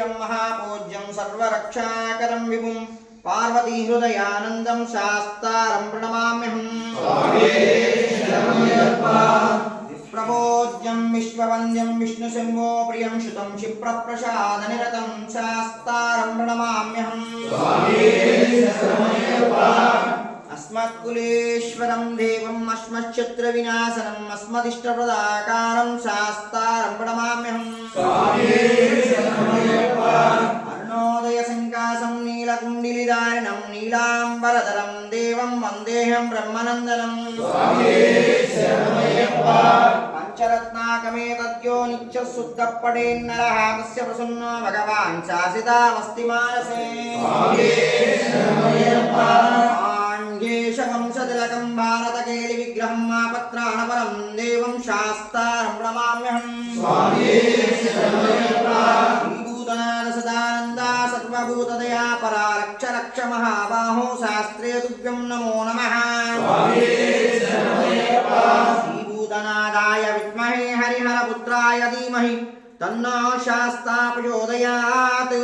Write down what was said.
वीरं महापूज्यं सर्वरक्षाकरं विभुं पार्वती हृदयानन्दं शास्तारं प्रणमाम्यहम् विप्रभोज्यं विश्ववन्द्यं विष्णुशम्भो प्रियं श्रुतं क्षिप्रप्रसादनिरतं शास्तारं प्रणमाम्यहम् अस्मत्कुलेश्वरं देवम् अस्मच्छत्रविनाशनम् अस्मदिष्टप्रदाकारं शास्तारं प्रणमाम्यहम् अरुणोदयसङ्कासं नीलकुण्डिलिदारिणं नीलाम्बरधरं देवं वन्देऽहं ब्रह्मनन्दनम् पंचरत्नाकमेतद्यो नित्यशुद्धपडेन्नरः तस्य प्रसन्नो भगवान् शासितावस्ति मानसे आञ्जेशवंशतिलकं भारतकेलिविग्रहं मापत्राणपरं देवं शास्तारं प्रणमाम्यहम् श्रीभूतनाथ सदानन्दा सर्वभूतदया परा रक्ष रक्ष महाबाहो शास्त्रे तुभ्यं नमो नमः श्रीभूतनाथाय विद्महे हरिहरपुत्राय धीमहि तन्नो शास्ता प्रचोदयात्